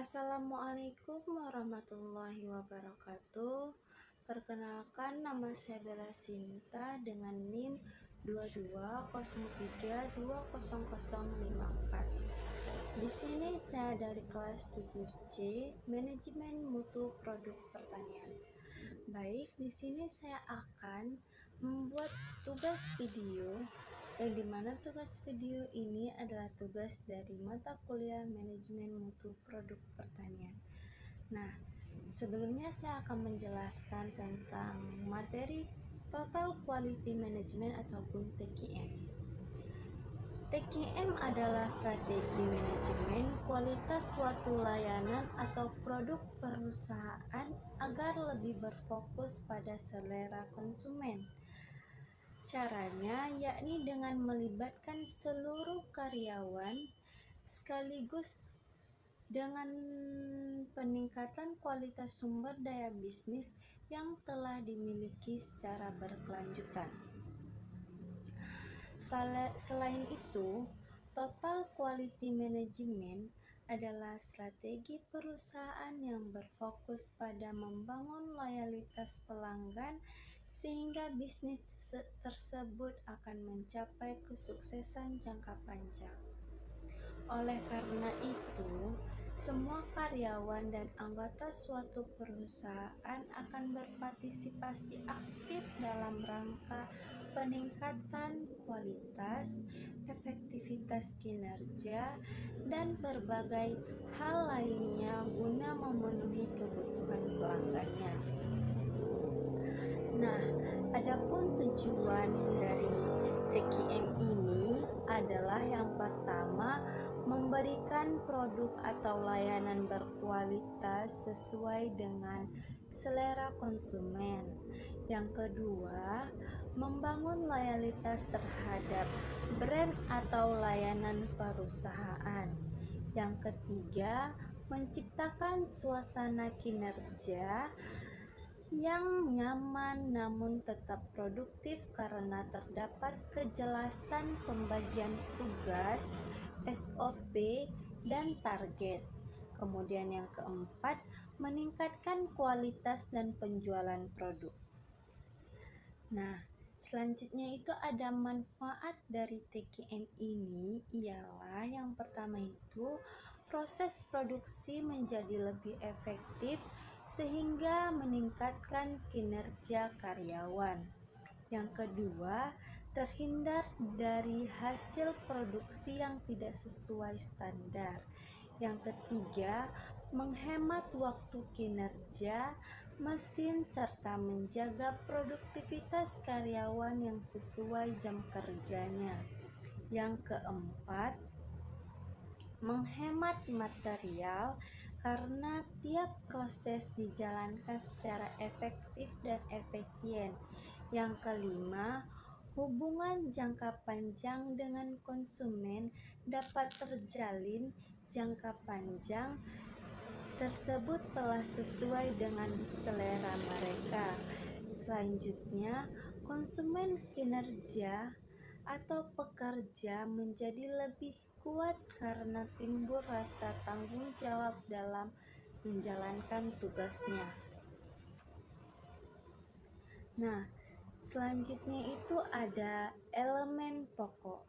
Assalamualaikum warahmatullahi wabarakatuh. Perkenalkan, nama saya Bella Sinta dengan NIM 2203200054. Di sini saya dari kelas 7C Manajemen Mutu Produk Pertanian. Baik, di sini saya akan membuat tugas video yang dimana tugas video ini adalah tugas dari mata kuliah Manajemen Mutu Produk Pertanian. Nah, sebelumnya saya akan menjelaskan tentang materi Total Quality Management ataupun TQM. TQM adalah strategi manajemen kualitas suatu layanan atau produk perusahaan agar lebih berfokus pada selera konsumen. Caranya yakni dengan melibatkan seluruh karyawan sekaligus dengan peningkatan kualitas sumber daya bisnis yang telah dimiliki secara berkelanjutan. Selain itu, Total Quality Management adalah strategi perusahaan yang berfokus pada membangun loyalitas pelanggan sehingga bisnis tersebut akan mencapai kesuksesan jangka panjang. Oleh karena itu, semua karyawan dan anggota suatu perusahaan akan berpartisipasi aktif dalam rangka peningkatan kualitas, efektivitas kinerja, dan berbagai hal lainnya guna memenuhi kebutuhan pelanggannya. Nah, adapun tujuan dari TQM ini adalah yang pertama, memberikan produk atau layanan berkualitas sesuai dengan selera konsumen. Yang kedua, membangun loyalitas terhadap brand atau layanan perusahaan. Yang ketiga, menciptakan suasana kinerja yang nyaman namun tetap produktif karena terdapat kejelasan pembagian tugas, SOP, dan target. Kemudian yang keempat, meningkatkan kualitas dan penjualan produk. Nah, selanjutnya itu ada manfaat dari TQM ini ialah yang pertama itu proses produksi menjadi lebih efektif sehingga meningkatkan kinerja karyawan. Yang kedua, terhindar dari hasil produksi yang tidak sesuai standar. Yang ketiga, menghemat waktu kinerja mesin serta menjaga produktivitas karyawan yang sesuai jam kerjanya. Yang keempat, menghemat material karena tiap proses dijalankan secara efektif dan efisien. Yang kelima, hubungan jangka panjang dengan konsumen dapat terjalin jangka panjang tersebut telah sesuai dengan selera mereka. Selanjutnya, konsumen kinerja atau pekerja menjadi lebih kuat karena timbul rasa tanggung jawab dalam menjalankan tugasnya. Nah, selanjutnya itu ada elemen pokok.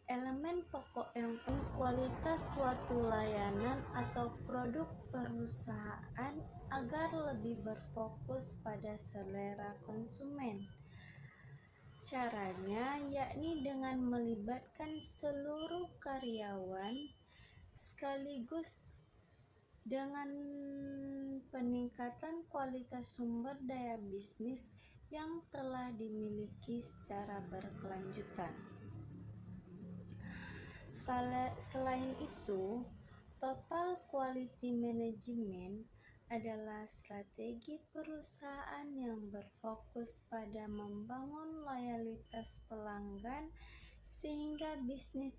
Elemen pokok yang kualitas suatu layanan atau produk perusahaan agar lebih berfokus pada selera konsumen. Caranya yakni dengan melibatkan seluruh karyawan sekaligus dengan peningkatan kualitas sumber daya bisnis yang telah dimiliki secara berkelanjutan. Selain itu, Total Quality Management adalah strategi perusahaan yang berfokus pada membangun loyalitas pelanggan sehingga bisnis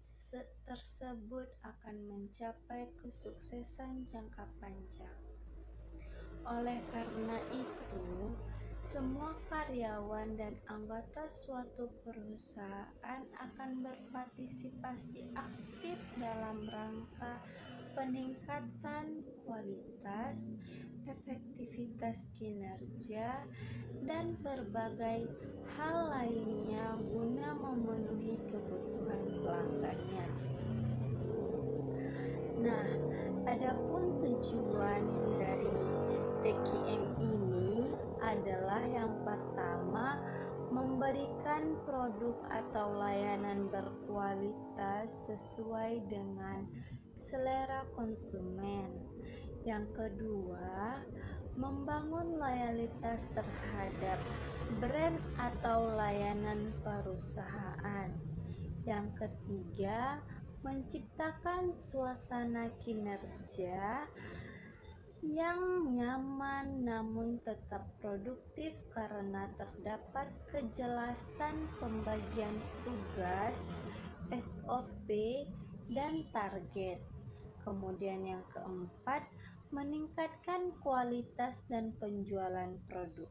tersebut akan mencapai kesuksesan jangka panjang. Oleh karena itu, semua karyawan dan anggota suatu perusahaan akan berpartisipasi aktif dalam rangka peningkatan kualitas, efektivitas kinerja, dan berbagai hal lainnya guna memenuhi kebutuhan pelanggannya. Nah, adapun tujuan dari TKM ini adalah yang pertama, memberikan produk atau layanan berkualitas sesuai dengan selera konsumen. Yang kedua, membangun loyalitas terhadap brand atau layanan perusahaan. Yang ketiga, menciptakan suasana kinerja yang nyaman namun tetap produktif karena terdapat kejelasan pembagian tugas, SOP, dan target. Kemudian yang keempat, meningkatkan kualitas dan penjualan produk.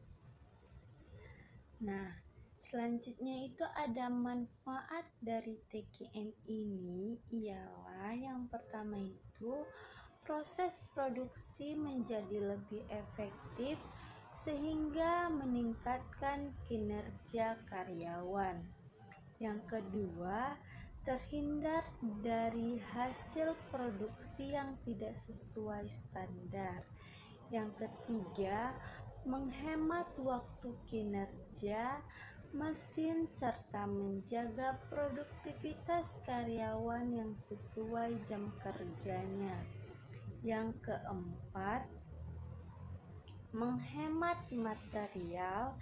Nah, selanjutnya itu ada manfaat dari TKM ini, ialah yang pertama itu proses produksi menjadi lebih efektif sehingga meningkatkan kinerja karyawan. Yang kedua, terhindar dari hasil produksi yang tidak sesuai standar. Yang ketiga, menghemat waktu kinerja mesin serta menjaga produktivitas karyawan yang sesuai jam kerjanya. Yang keempat, menghemat material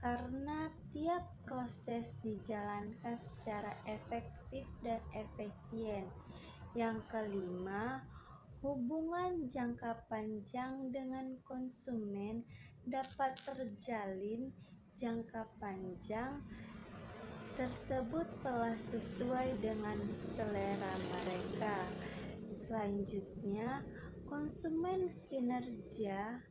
karena tiap proses dijalankan secara efektif dan efisien. Yang kelima, hubungan jangka panjang dengan konsumen dapat terjalin jangka panjang tersebut telah sesuai dengan selera mereka. Selanjutnya, konsumen kinerja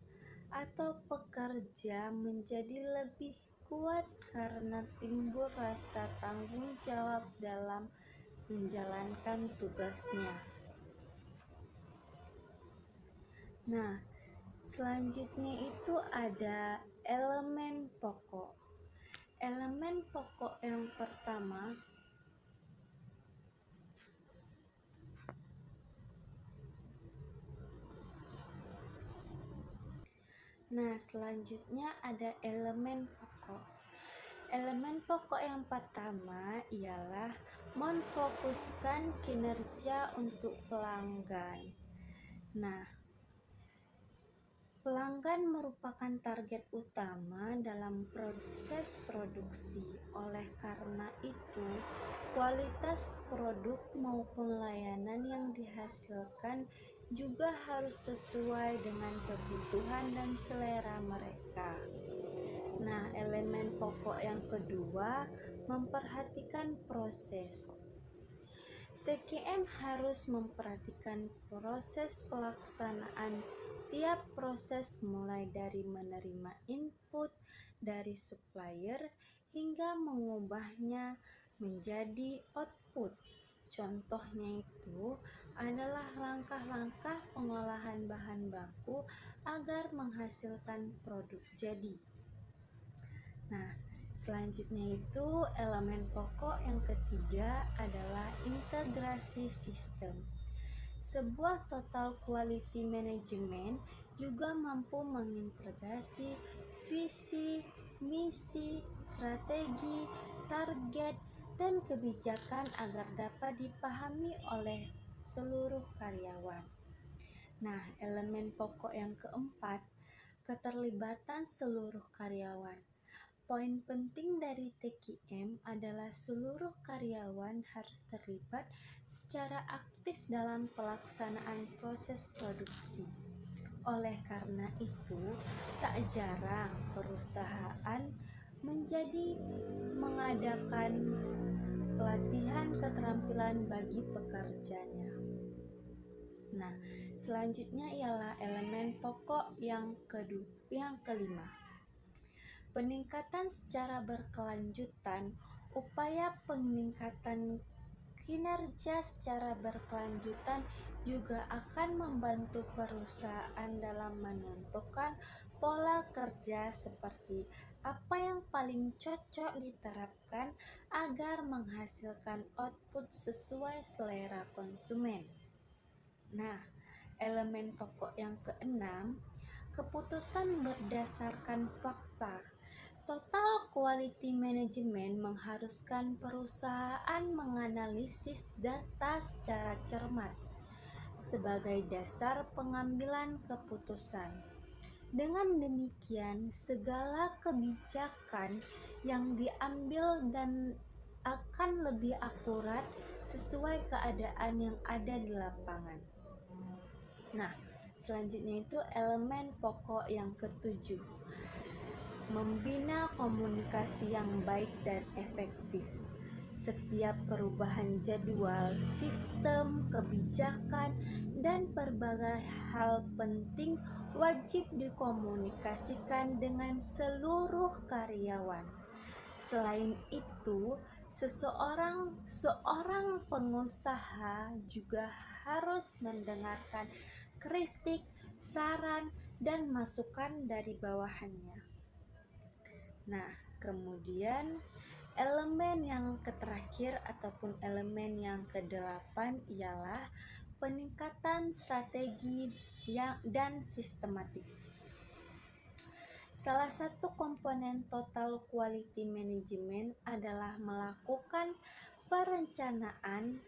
atau pekerja menjadi lebih kuat karena timbul rasa tanggung jawab dalam menjalankan tugasnya. Nah, selanjutnya itu ada elemen pokok. Elemen pokok yang pertama, selanjutnya ada elemen pokok. Elemen pokok yang pertama ialah memfokuskan kinerja untuk pelanggan. Nah, pelanggan merupakan target utama dalam proses produksi. Oleh karena itu, kualitas produk maupun layanan yang dihasilkan juga harus sesuai dengan kebutuhan dan selera mereka. Nah, elemen pokok yang kedua, memperhatikan proses. TKM harus memperhatikan proses pelaksanaan tiap proses mulai dari menerima input dari supplier hingga mengubahnya menjadi output. Contohnya itu adalah langkah-langkah pengolahan bahan baku agar menghasilkan produk jadi. Nah, selanjutnya itu elemen pokok yang ketiga adalah integrasi sistem. Sebuah total quality management juga mampu mengintegrasi visi, misi, strategi, target, dan kebijakan agar dapat dipahami oleh seluruh karyawan. Nah, elemen pokok yang keempat, keterlibatan seluruh karyawan. Poin penting dari TKM adalah seluruh karyawan harus terlibat secara aktif dalam pelaksanaan proses produksi. Oleh karena itu, tak jarang perusahaan mengadakan pelatihan keterampilan bagi pekerjanya. Nah, selanjutnya ialah elemen pokok yang kelima. Peningkatan secara berkelanjutan. Upaya peningkatan Kinerja secara berkelanjutan juga akan membantu perusahaan dalam menentukan pola kerja seperti apa yang paling cocok diterapkan agar menghasilkan output sesuai selera konsumen. Nah, elemen pokok yang keenam, keputusan berdasarkan fakta. Total Quality Management mengharuskan perusahaan menganalisis data secara cermat sebagai dasar pengambilan keputusan. Dengan demikian, segala kebijakan yang diambil dan akan lebih akurat sesuai keadaan yang ada di lapangan. Nah, selanjutnya itu elemen pokok yang ketujuh, membina komunikasi yang baik dan efektif. Setiap perubahan jadwal, sistem, kebijakan, dan berbagai hal penting wajib dikomunikasikan dengan seluruh karyawan. Selain itu, seorang pengusaha juga harus mendengarkan kritik, saran, dan masukan dari bawahannya. Nah, kemudian elemen yang terakhir ataupun elemen yang kedelapan ialah peningkatan strategi dan sistematik. Salah satu komponen total quality management adalah melakukan perencanaan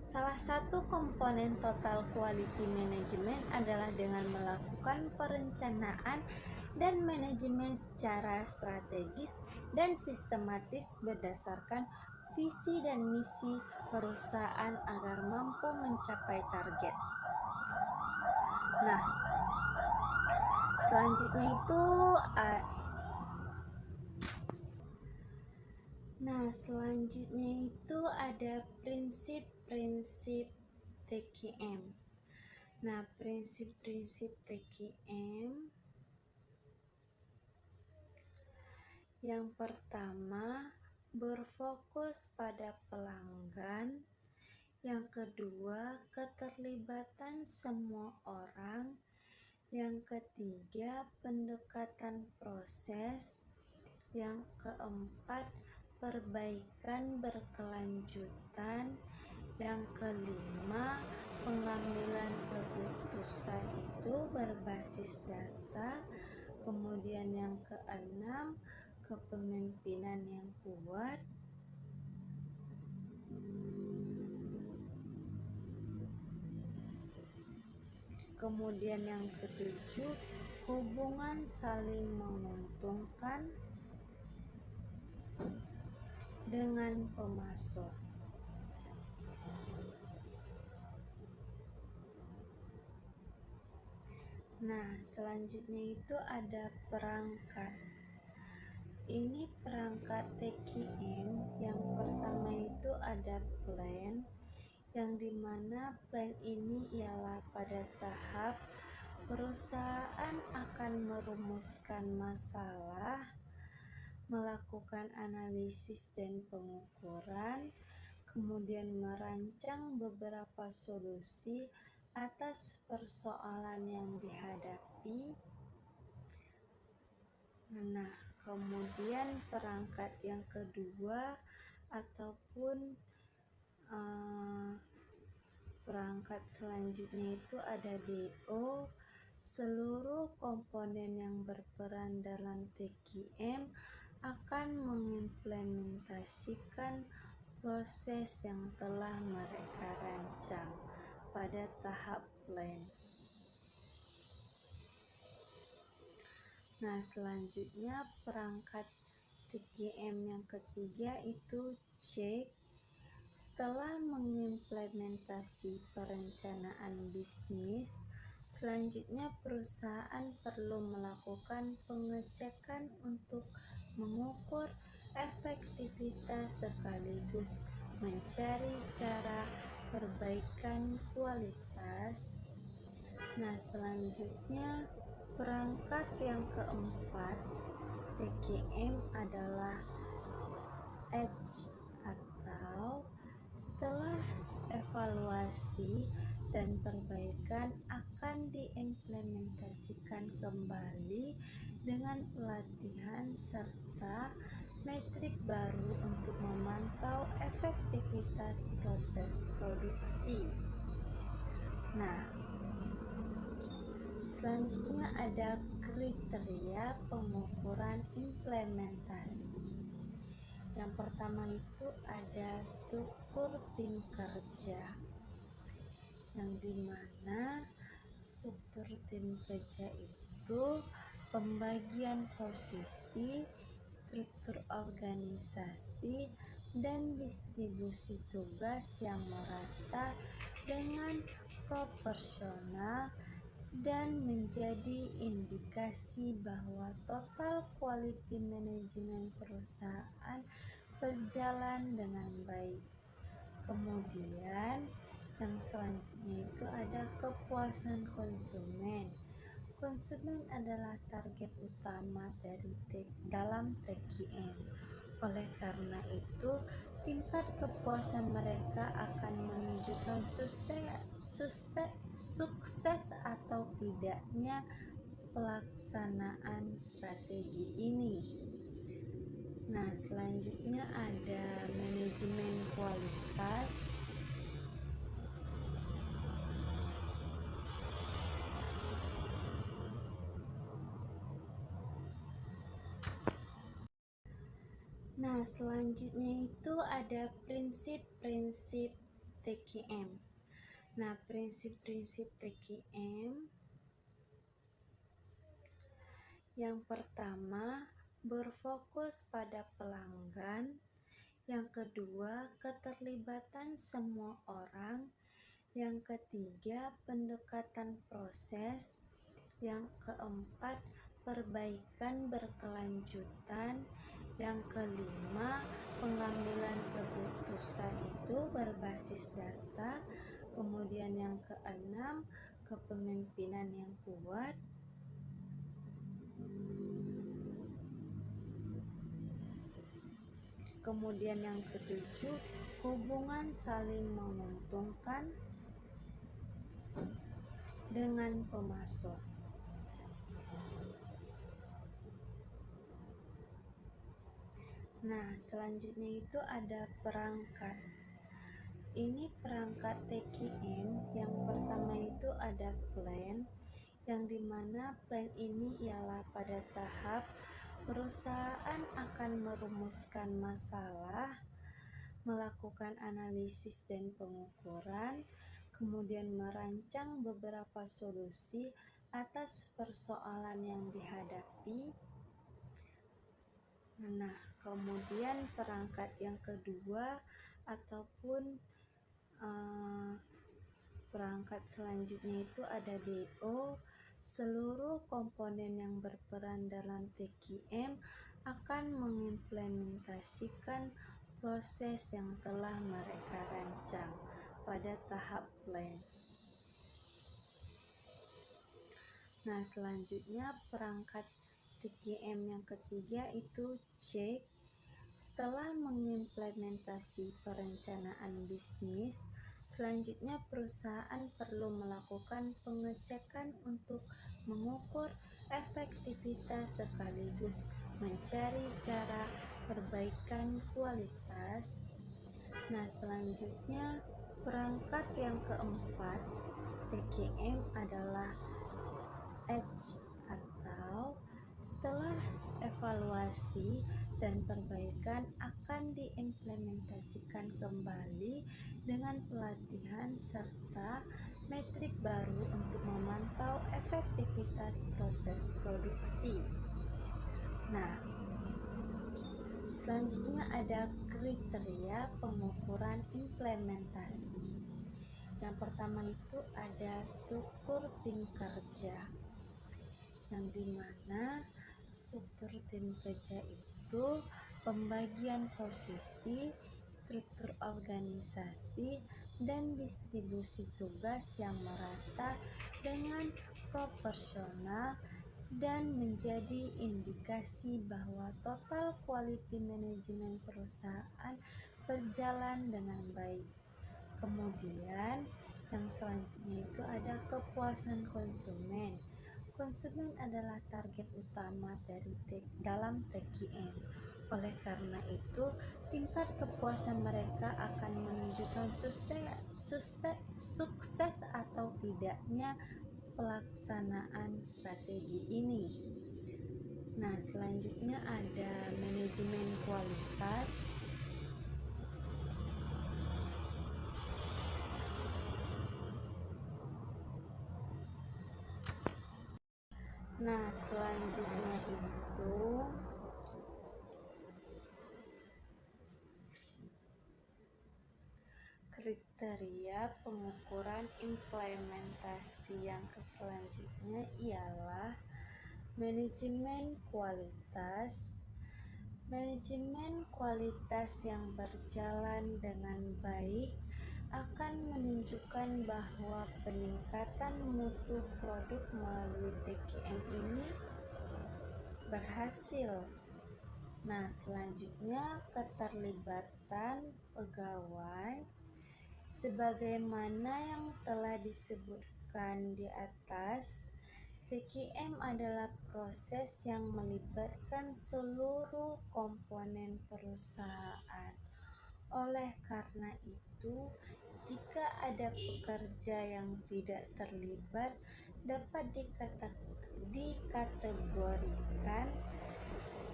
Salah satu komponen total quality management adalah dengan melakukan perencanaan dan manajemen secara strategis dan sistematis berdasarkan visi dan misi perusahaan agar mampu mencapai target. Nah, selanjutnya itu ada prinsip-prinsip TQM. Nah, prinsip-prinsip TQM yang pertama, berfokus pada pelanggan. Yang kedua, keterlibatan semua orang. Yang ketiga, pendekatan proses. Yang keempat, perbaikan berkelanjutan. Yang kelima, pengambilan keputusan itu berbasis data. Kemudian yang keenam, kepemimpinan yang kuat. Kemudian yang ketujuh, hubungan saling menguntungkan dengan pemasok. Nah, selanjutnya itu ada perangkat. Ini perangkat TQM. Yang pertama itu ada plan, yang dimana plan ini ialah pada tahap perusahaan akan merumuskan masalah, melakukan analisis dan pengukuran, kemudian merancang beberapa solusi atas persoalan yang dihadapi. Nah, kemudian perangkat yang kedua ataupun perangkat selanjutnya itu ada DO. Seluruh komponen yang berperan dalam TQM akan mengimplementasikan proses yang telah mereka rancang pada tahap plan. Nah, selanjutnya perangkat TQM yang ketiga itu cek. Setelah mengimplementasi perencanaan bisnis, selanjutnya perusahaan perlu melakukan pengecekan untuk mengukur efektivitas sekaligus mencari cara perbaikan kualitas. Nah, selanjutnya perangkat yang keempat TKM adalah H atau setelah evaluasi dan perbaikan akan diimplementasikan kembali dengan pelatihan serta metrik baru untuk memantau efektivitas proses produksi. Nah, selanjutnya ada kriteria pengukuran implementasi. Yang pertama itu ada struktur tim kerja, yang dimana struktur tim kerja itu pembagian posisi, struktur organisasi, dan distribusi tugas yang merata dengan proporsional dan menjadi indikasi bahwa total quality management perusahaan berjalan dengan baik. Kemudian yang selanjutnya itu ada kepuasan konsumen. Konsumen adalah target utama dalam TKM. Oleh karena itu, tingkat kepuasan mereka akan menunjukkan sukses atau tidaknya pelaksanaan strategi ini. Nah, selanjutnya ada manajemen kualitas. Nah, selanjutnya itu ada prinsip-prinsip TKM. Nah, prinsip-prinsip TKM yang pertama, berfokus pada pelanggan. Yang kedua, keterlibatan semua orang. Yang ketiga, pendekatan proses. Yang keempat, perbaikan berkelanjutan. Yang kelima, pengambilan keputusan itu berbasis data. Kemudian yang keenam, kepemimpinan yang kuat. Kemudian yang ketujuh, hubungan saling menguntungkan dengan pemasok. Nah, selanjutnya itu ada perangkat. Ini perangkat TKM. Yang pertama itu ada plan, yang dimana plan ini ialah pada tahap perusahaan akan merumuskan masalah, melakukan analisis dan pengukuran, kemudian merancang beberapa solusi atas persoalan yang dihadapi. Nah, kemudian perangkat yang kedua ataupun perangkat selanjutnya itu ada DO. Seluruh komponen yang berperan dalam TKM akan mengimplementasikan proses yang telah mereka rancang pada tahap plan. Nah, selanjutnya perangkat TKM yang ketiga itu C. Setelah mengimplementasi perencanaan bisnis, selanjutnya perusahaan perlu melakukan pengecekan untuk mengukur efektivitas sekaligus mencari cara perbaikan kualitas. Nah, selanjutnya perangkat yang keempat TKM adalah H atau setelah evaluasi dan perbaikan akan diimplementasikan kembali dengan pelatihan serta metrik baru untuk memantau efektivitas proses produksi. Nah, selanjutnya ada kriteria pengukuran implementasi. Yang pertama itu ada struktur tim kerja, yang dimana struktur tim kerja itu pembagian posisi, struktur organisasi, dan distribusi tugas yang merata dengan proporsional dan menjadi indikasi bahwa total quality management perusahaan berjalan dengan baik. Kemudian yang selanjutnya itu ada kepuasan konsumen. Konsumen adalah target utama dalam TQM. Oleh karena itu, tingkat kepuasan mereka akan menunjukkan sukses atau tidaknya pelaksanaan strategi ini. Nah, selanjutnya ada manajemen kualitas. Nah, selanjutnya itu kriteria pengukuran implementasi. Yang selanjutnya ialah manajemen kualitas. Manajemen kualitas yang berjalan dengan baik akan menunjukkan bahwa peningkatan mutu produk melalui TQM ini berhasil. Nah, selanjutnya keterlibatan pegawai. Sebagaimana yang telah disebutkan di atas, TQM adalah proses yang melibatkan seluruh komponen perusahaan. Oleh karena itu, jika ada pekerja yang tidak terlibat, dapat dikategorikan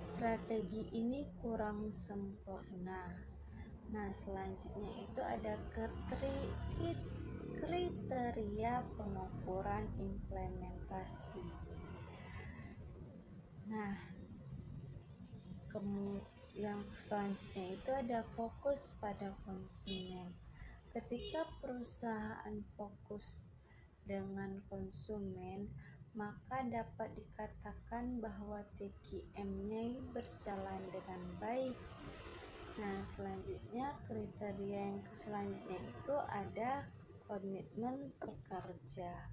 strategi ini kurang sempurna. Nah, selanjutnya itu ada kriteria pengukuran implementasi. Nah, yang selanjutnya itu ada fokus pada konsumen. Ketika perusahaan fokus dengan konsumen, maka dapat dikatakan bahwa TQM-nya berjalan dengan baik. Nah, selanjutnya kriteria yang selanjutnya itu ada komitmen pekerja.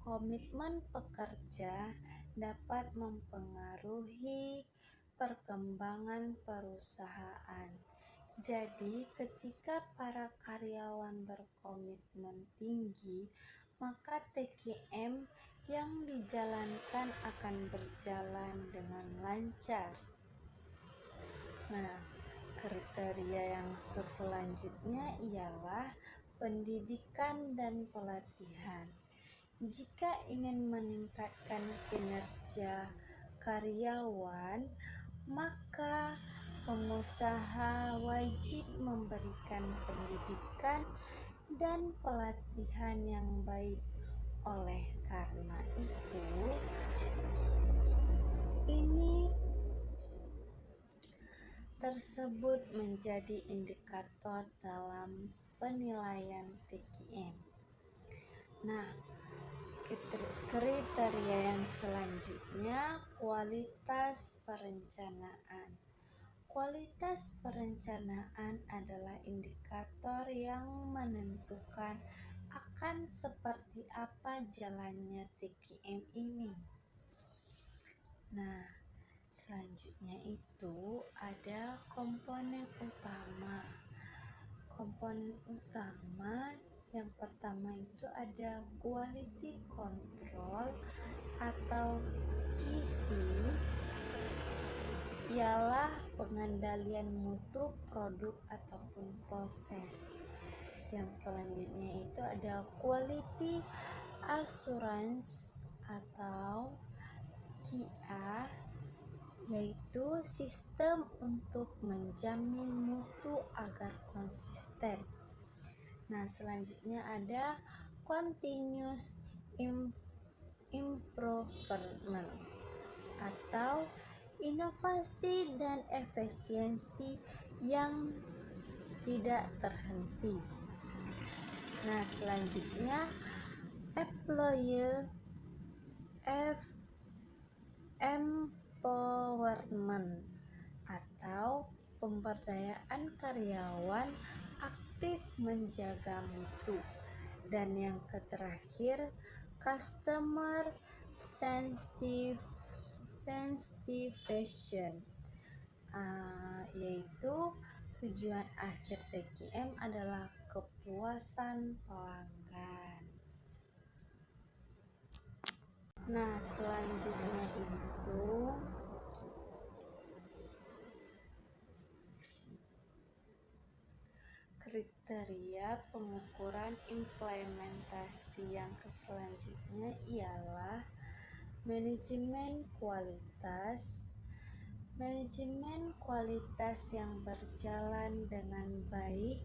Komitmen pekerja dapat mempengaruhi perkembangan perusahaan. Jadi, ketika para karyawan berkomitmen tinggi, maka TQM yang dijalankan akan berjalan dengan lancar. Nah, kriteria yang selanjutnya ialah pendidikan dan pelatihan. Jika ingin meningkatkan kinerja karyawan, maka pengusaha wajib memberikan pendidikan dan pelatihan yang baik. Oleh karena itu, ini tersebut menjadi indikator dalam penilaian TQM. Nah, kriteria yang selanjutnya kualitas perencanaan. Kualitas perencanaan adalah indikator yang menentukan akan seperti apa jalannya TQM ini. Nah, selanjutnya itu ada komponen utama. Komponen utama yang pertama itu ada quality control atau QC, ialah pengendalian mutu produk ataupun proses. Yang selanjutnya itu ada quality assurance atau QA, yaitu sistem untuk menjamin mutu agar konsisten. Nah, selanjutnya ada continuous improvement atau inovasi dan efisiensi yang tidak terhenti. Nah, selanjutnya employee empowerment atau pemberdayaan karyawan aktif menjaga mutu. Dan yang terakhir, customer sensitization, yaitu tujuan akhir TQM adalah kepuasan pelanggan. Nah, selanjutnya itu kriteria pengukuran implementasi yang selanjutnya ialah manajemen kualitas. Manajemen kualitas yang berjalan dengan baik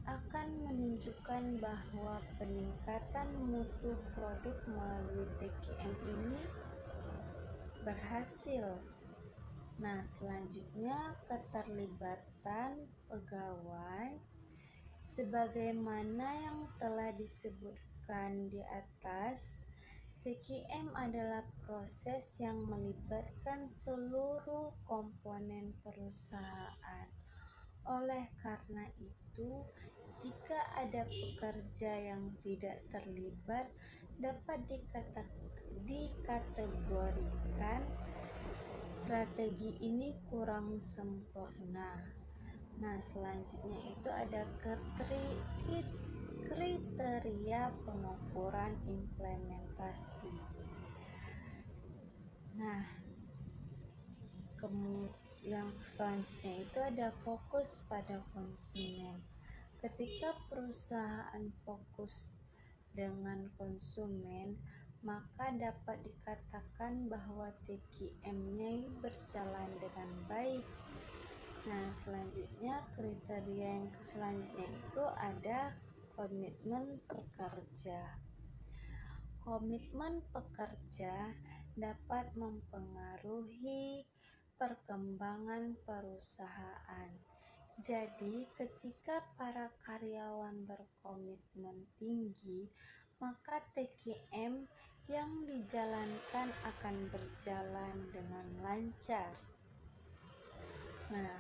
akan menunjukkan bahwa peningkatan mutu produk melalui TQM ini berhasil. Nah, selanjutnya keterlibatan pegawai. Sebagaimana yang telah disebutkan di atas, TQM adalah proses yang melibatkan seluruh komponen perusahaan. Oleh karena itu, jika ada pekerja yang tidak terlibat, dapat dikategorikan strategi ini kurang sempurna. Nah, selanjutnya itu ada kriteria pengukuran implementasi. Nah, yang selanjutnya itu ada fokus pada konsumen. Ketika perusahaan fokus dengan konsumen, maka dapat dikatakan bahwa TQM-nya berjalan dengan baik. Nah, selanjutnya kriteria yang selanjutnya itu ada komitmen pekerja. Komitmen pekerja dapat mempengaruhi perkembangan perusahaan. Jadi, ketika para karyawan berkomitmen tinggi, maka TQM yang dijalankan akan berjalan dengan lancar. Nah,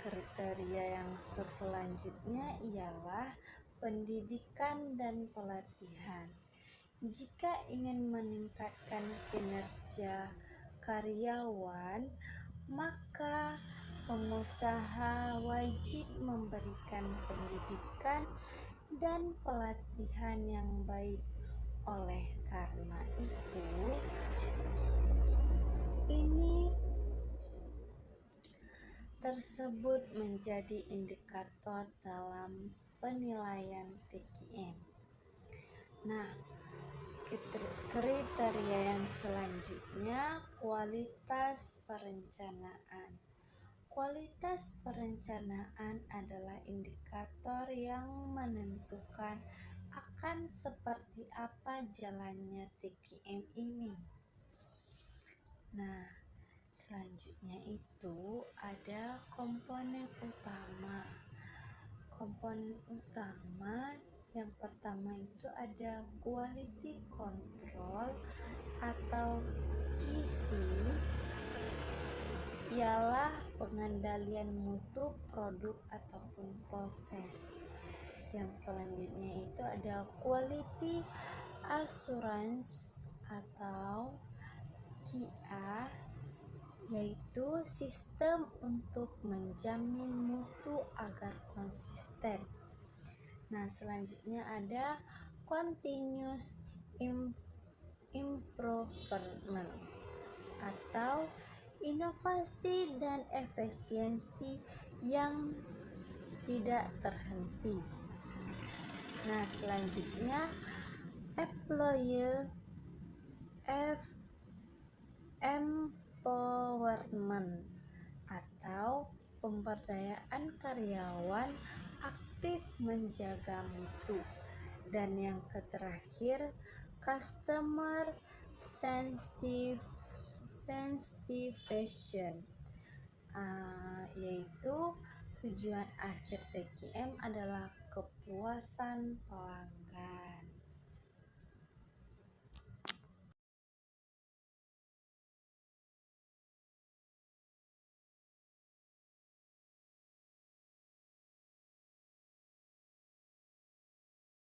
kriteria yang selanjutnya ialah pendidikan dan pelatihan. Jika ingin meningkatkan kinerja karyawan, maka pengusaha wajib memberikan pendidikan dan pelatihan yang baik. Oleh karena itu, ini tersebut menjadi indikator dalam penilaian TQM. Nah, kriteria yang selanjutnya kualitas perencanaan. Kualitas perencanaan adalah indikator yang menentukan akan seperti apa jalannya TQM ini. Nah, selanjutnya itu ada komponen utama. Komponen utama yang pertama itu ada quality control atau QC, ialah pengendalian mutu produk ataupun proses. Yang selanjutnya itu ada quality assurance atau QA, yaitu sistem untuk menjamin mutu agar konsisten. Nah, selanjutnya ada continuous improvement atau inovasi dan efisiensi yang tidak terhenti. Nah, selanjutnya employee empowerment atau pemberdayaan karyawan aktif menjaga mutu. Dan yang terakhir customer sensitization, yaitu tujuan akhir TQM adalah kepuasan pelanggan.